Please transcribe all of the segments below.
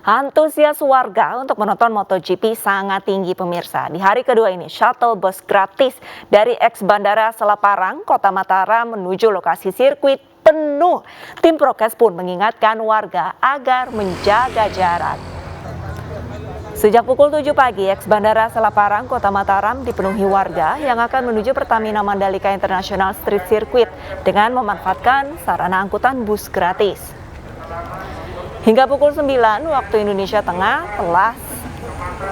Antusias warga untuk menonton MotoGP sangat tinggi pemirsa. Di hari kedua ini, shuttle bus gratis dari ex-Bandara Selaparang, Kota Mataram menuju lokasi sirkuit penuh. Tim prokes pun mengingatkan warga agar menjaga jarak. Sejak pukul 7 pagi, ex-Bandara Selaparang, Kota Mataram dipenuhi warga yang akan menuju Pertamina Mandalika International Street Circuit dengan memanfaatkan sarana angkutan bus gratis. Hingga pukul 9 waktu Indonesia Tengah telah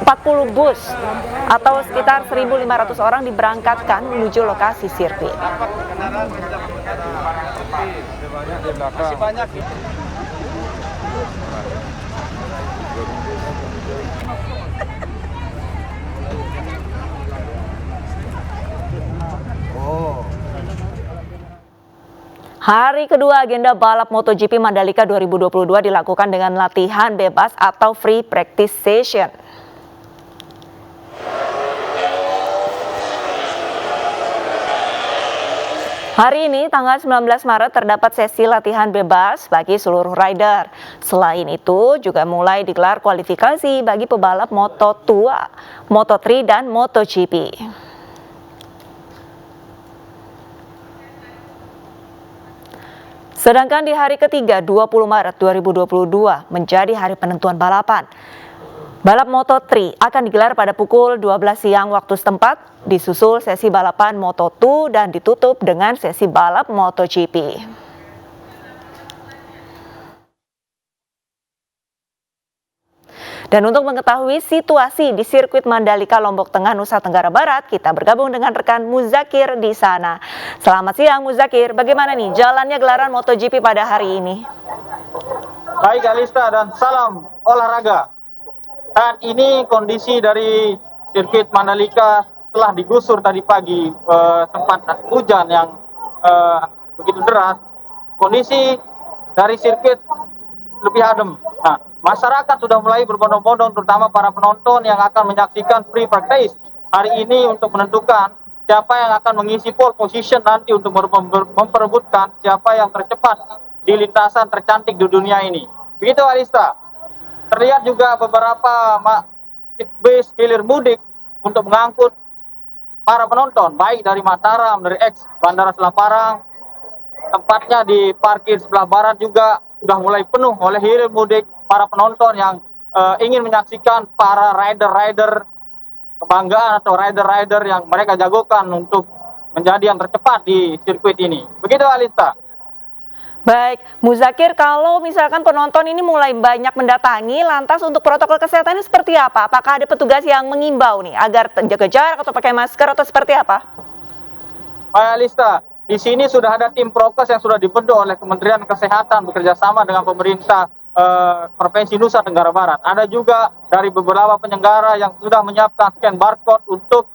40 bus atau sekitar 1.500 orang diberangkatkan menuju lokasi sirkuit. Hari kedua agenda balap MotoGP Mandalika 2022 dilakukan dengan latihan bebas atau free practice session. Hari ini, tanggal 19 Maret, terdapat sesi latihan bebas bagi seluruh rider. Selain itu, juga mulai digelar kualifikasi bagi pebalap Moto2, Moto3, dan MotoGP. Sedangkan di hari ketiga 20 Maret 2022 menjadi hari penentuan balapan. Balap Moto3 akan digelar pada pukul 12 siang waktu setempat, disusul sesi balapan Moto2 dan ditutup dengan sesi balap MotoGP. Dan untuk mengetahui situasi di sirkuit Mandalika Lombok Tengah, Nusa Tenggara Barat, kita bergabung dengan rekan Muzakir di sana. Selamat siang Muzakir, bagaimana nih jalannya gelaran MotoGP pada hari ini? Baik Alista dan salam olahraga. Saat ini kondisi dari sirkuit Mandalika telah digusur tadi pagi, sempat hujan yang begitu deras. Kondisi dari sirkuit lebih adem. Nah, masyarakat sudah mulai berbondong-bondong, terutama para penonton yang akan menyaksikan free practice hari ini untuk menentukan siapa yang akan mengisi pole position nanti untuk memperebutkan siapa yang tercepat di lintasan tercantik di dunia ini. Begitu Alista. Terlihat juga beberapa bus hilir mudik untuk mengangkut para penonton, baik dari Mataram, dari ex Bandara Selaparang. Tempatnya di parkir sebelah barat juga sudah mulai penuh oleh hilir mudik para penonton yang ingin menyaksikan para rider-rider kebanggaan atau rider-rider yang mereka jagokan untuk menjadi yang tercepat di sirkuit ini. Begitu Alista. Baik, Muzakir, kalau misalkan penonton ini mulai banyak mendatangi, lantas untuk protokol kesehatannya seperti apa? Apakah ada petugas yang mengimbau nih agar jaga jarak atau pakai masker atau seperti apa? Baik Alista, di sini sudah ada tim prokes yang sudah dibentuk oleh Kementerian Kesehatan bekerja sama dengan pemerintah Provinsi Nusa Tenggara Barat. Ada juga dari beberapa penyelenggara yang sudah menyiapkan scan barcode untuk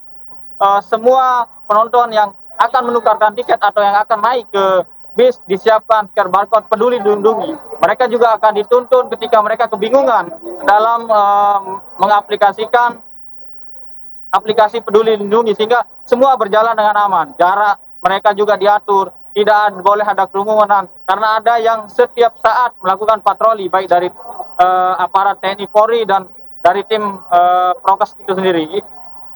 semua penonton yang akan menukarkan tiket atau yang akan naik ke bis disiapkan scan barcode peduli lindungi. Mereka juga akan dituntun ketika mereka kebingungan dalam mengaplikasikan aplikasi peduli lindungi sehingga semua berjalan dengan aman. Jarak mereka juga diatur, tidak boleh ada kerumunan karena ada yang setiap saat melakukan patroli baik dari aparat TNI Polri dan dari tim prokes itu sendiri.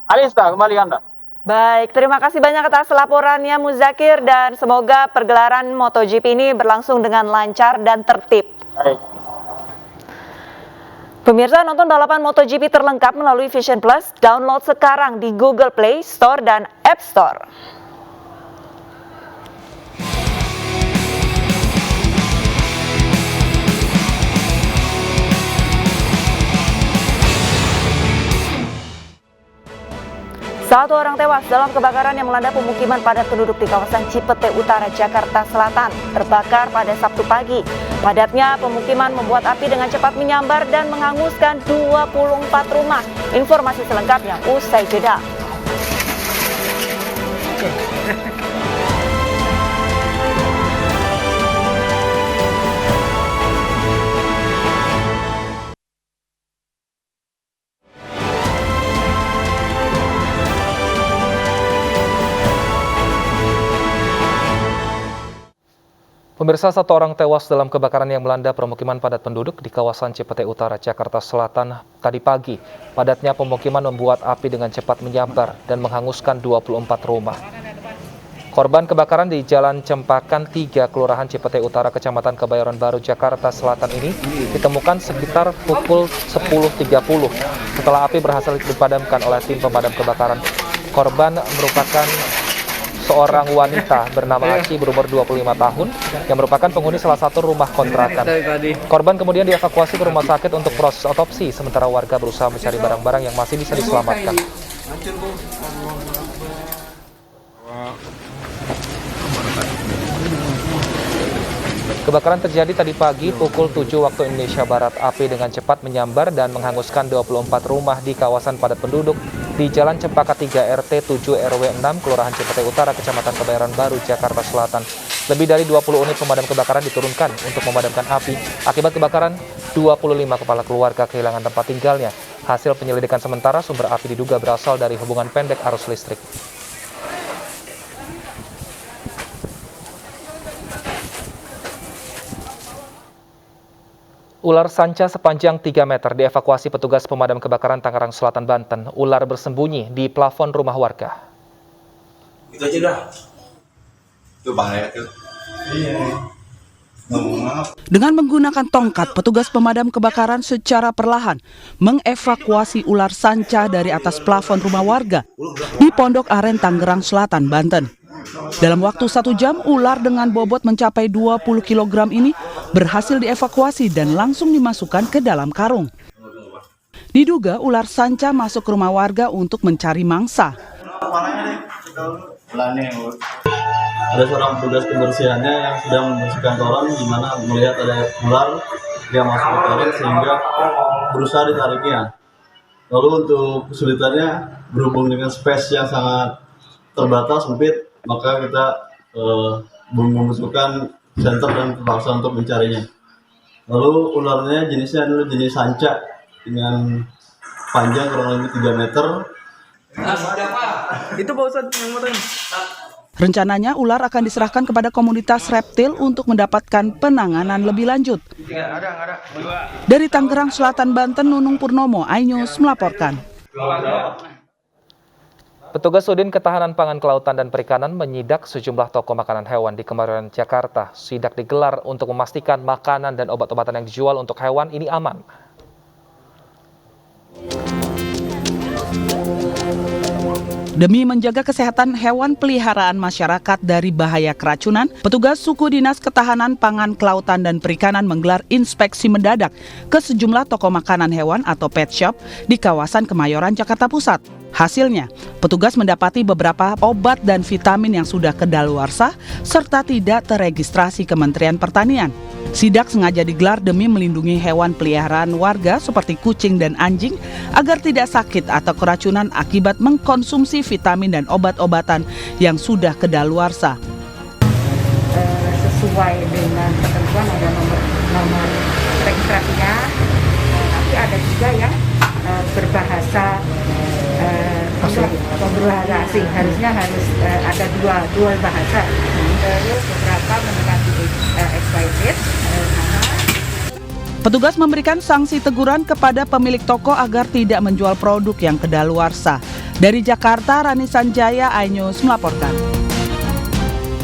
Alista, kembali Anda. Baik, terima kasih banyak atas laporannya Muzakir dan semoga pergelaran MotoGP ini berlangsung dengan lancar dan tertib. Baik. Pemirsa, nonton balapan MotoGP terlengkap melalui Vision Plus, download sekarang di Google Play Store dan App Store. Satu orang tewas dalam kebakaran yang melanda pemukiman padat penduduk di kawasan Cipete Utara, Jakarta Selatan, terbakar pada Sabtu pagi. Padatnya pemukiman membuat api dengan cepat menyambar dan menghanguskan 24 rumah. Informasi selengkapnya usai jeda. Pemirsa, 1 orang tewas dalam kebakaran yang melanda permukiman padat penduduk di kawasan Cipete Utara, Jakarta Selatan tadi pagi. Padatnya pemukiman membuat api dengan cepat menyambar dan menghanguskan 24 rumah. Korban kebakaran di Jalan Cempakan 3, Kelurahan Cipete Utara, Kecamatan Kebayoran Baru, Jakarta Selatan ini ditemukan sekitar pukul 10.30 setelah api berhasil dipadamkan oleh tim pemadam kebakaran. Korban merupakan seorang wanita bernama Aci berumur 25 tahun yang merupakan penghuni salah satu rumah kontrakan. Korban kemudian dievakuasi ke rumah sakit untuk proses otopsi, sementara warga berusaha mencari barang-barang yang masih bisa diselamatkan. Kebakaran terjadi tadi pagi pukul 7 waktu Indonesia Barat. Api dengan cepat menyambar dan menghanguskan 24 rumah di kawasan padat penduduk di Jalan Cempaka 3 RT 7 RW 6 Kelurahan Cipete Utara, Kecamatan Kebayoran Baru, Jakarta Selatan. Lebih dari 20 unit pemadam kebakaran diturunkan untuk memadamkan api. Akibat kebakaran, 25 kepala keluarga kehilangan tempat tinggalnya. Hasil penyelidikan sementara, sumber api diduga berasal dari hubungan pendek arus listrik. Ular sanca sepanjang 3 meter dievakuasi petugas pemadam kebakaran Tangerang Selatan, Banten. Ular bersembunyi di plafon rumah warga. Itu aja dah. Itu bahaya tuh. Iya. Dengan menggunakan tongkat, petugas pemadam kebakaran secara perlahan mengevakuasi ular sanca dari atas plafon rumah warga di Pondok Aren, Tangerang Selatan, Banten. Dalam waktu 1 jam, ular dengan bobot mencapai 20 kg ini berhasil dievakuasi dan langsung dimasukkan ke dalam karung. Diduga ular sanca masuk ke rumah warga untuk mencari mangsa. Ada seorang petugas kebersihannya yang sedang membersihkan toren, di mana melihat ada ular yang masuk ke toren sehingga berusaha ditariknya. Lalu untuk kesulitannya, berhubung dengan space yang sangat terbatas sempit, maka kita membutuhkan senter dan terpaksa untuk mencarinya. Lalu ularnya jenisnya adalah jenis sanca dengan panjang kurang lebih 3 meter. Itu Pak Ustadz yang motoin. Rencananya ular akan diserahkan kepada komunitas reptil untuk mendapatkan penanganan lebih lanjut. Dari Tangerang Selatan, Banten, Nunung Purnomo, iNews melaporkan. Petugas Sudin Ketahanan Pangan, Kelautan, dan Perikanan menyidak sejumlah toko makanan hewan di Kemayoran, Jakarta. Sidak digelar untuk memastikan makanan dan obat-obatan yang dijual untuk hewan ini aman. Demi menjaga kesehatan hewan peliharaan masyarakat dari bahaya keracunan, petugas Suku Dinas Ketahanan Pangan, Kelautan, dan Perikanan menggelar inspeksi mendadak ke sejumlah toko makanan hewan atau pet shop di kawasan Kemayoran, Jakarta Pusat. Hasilnya, petugas mendapati beberapa obat dan vitamin yang sudah kedaluarsa serta tidak terregistrasi Kementerian Pertanian. Sidak sengaja digelar demi melindungi hewan peliharaan warga seperti kucing dan anjing agar tidak sakit atau keracunan akibat mengkonsumsi vitamin dan obat-obatan yang sudah kedaluarsa. Sesuai dengan ketentuan ada nomor registrasinya, tapi ada juga yang berbahasa asing, harusnya harus ada dua bahasa. Terus beberapa mendekati expired. Petugas memberikan sanksi teguran kepada pemilik toko agar tidak menjual produk yang kedaluarsa. Dari Jakarta, Rani Sanjaya, iNews melaporkan.